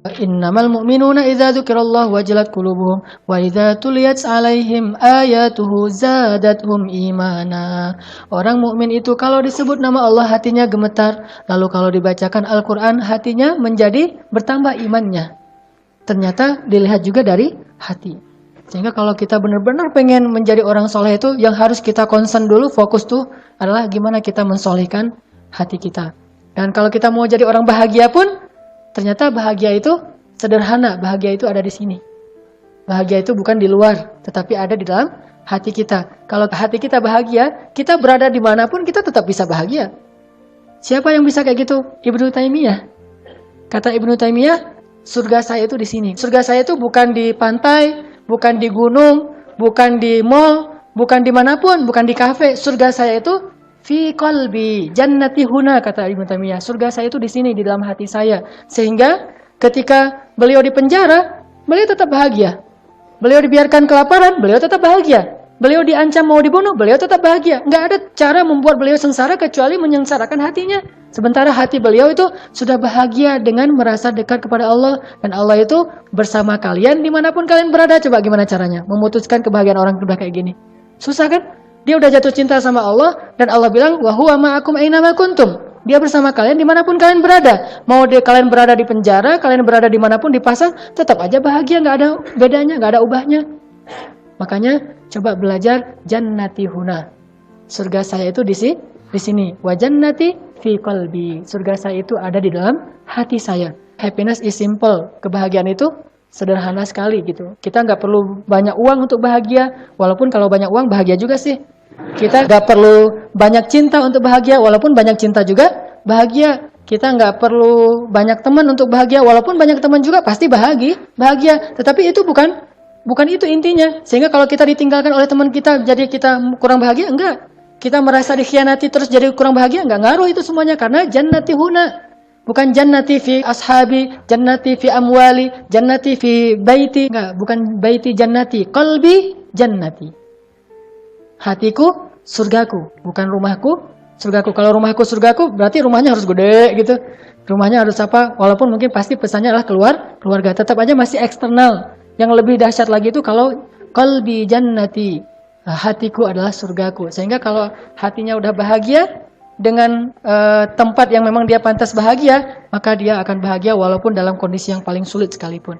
Innamal mu'minuna idza dzukirallahu wajilat qulubuhum wa idza tuliyat 'alaihim ayatuhu zadatuhum imana. Orang mukmin itu kalau disebut nama Allah hatinya gemetar, lalu kalau dibacakan Al-Qur'an hatinya menjadi bertambah imannya. Ternyata dilihat juga dari hati. Sehingga kalau kita benar-benar pengen menjadi orang soleh itu, yang harus kita concern dulu, fokus tuh adalah gimana kita mensolehkan hati kita. Dan kalau kita mau jadi orang bahagia pun, ternyata bahagia itu sederhana, bahagia itu ada di sini. Bahagia itu bukan di luar, tetapi ada di dalam hati kita. Kalau hati kita bahagia, kita berada dimanapun kita tetap bisa bahagia. Siapa yang bisa kayak gitu? Ibnu Taimiyah. Kata Ibnu Taimiyah, surga saya itu di sini. Surga saya itu bukan di pantai, bukan di gunung, bukan di mall, bukan dimanapun, bukan di kafe. Surga saya itu fi qalbi jannati huna, kata Ibnu Taimiyah. Surga saya itu di sini, di dalam hati saya. Sehingga ketika beliau di penjara, beliau tetap bahagia. Beliau dibiarkan kelaparan, beliau tetap bahagia. Beliau diancam mau dibunuh, beliau tetap bahagia. Nggak ada cara membuat beliau sengsara kecuali menyengsarakan hatinya. Sementara hati beliau itu sudah bahagia dengan merasa dekat kepada Allah. Dan Allah itu bersama kalian dimanapun kalian berada. Coba gimana caranya memutuskan kebahagiaan orang udah kayak gini? Susah kan? Dia udah jatuh cinta sama Allah. Dan Allah bilang, wa huwa ma'akum aynama kuntum. Dia bersama kalian dimanapun kalian berada. Mau kalian berada di penjara, kalian berada dimanapun di pasar, tetap aja bahagia, nggak ada bedanya, nggak ada ubahnya. Makanya coba belajar jannati huna. Surga saya itu di sini. Wa jannati fi qalbi. Surga saya itu ada di dalam hati saya. Happiness is simple. Kebahagiaan itu sederhana sekali gitu. Kita nggak perlu banyak uang untuk bahagia. Walaupun kalau banyak uang bahagia juga sih. Kita nggak perlu banyak cinta untuk bahagia. Walaupun banyak cinta juga bahagia. Kita nggak perlu banyak teman untuk bahagia. Walaupun banyak teman juga pasti bahagia. Tetapi itu bukan itu intinya. Sehingga kalau kita ditinggalkan oleh teman kita, jadi kita kurang bahagia, enggak. Kita merasa dikhianati terus jadi kurang bahagia, enggak ngaruh itu semuanya. Karena jannati huna. Bukan jannati fi ashabi, jannati fi amwali, jannati fi baiti. Enggak, bukan baiti jannati. Qalbi jannati. Hatiku, surgaku. Bukan rumahku, surgaku. Kalau rumahku, surgaku, berarti rumahnya harus gede gitu. Rumahnya harus apa? Walaupun mungkin pasti pesannya adalah keluarga. Tetap aja masih eksternal. Yang lebih dahsyat lagi itu kalau qalbi jannati, hatiku adalah surgaku. Sehingga kalau hatinya udah bahagia dengan tempat yang memang dia pantas bahagia, maka dia akan bahagia walaupun dalam kondisi yang paling sulit sekalipun.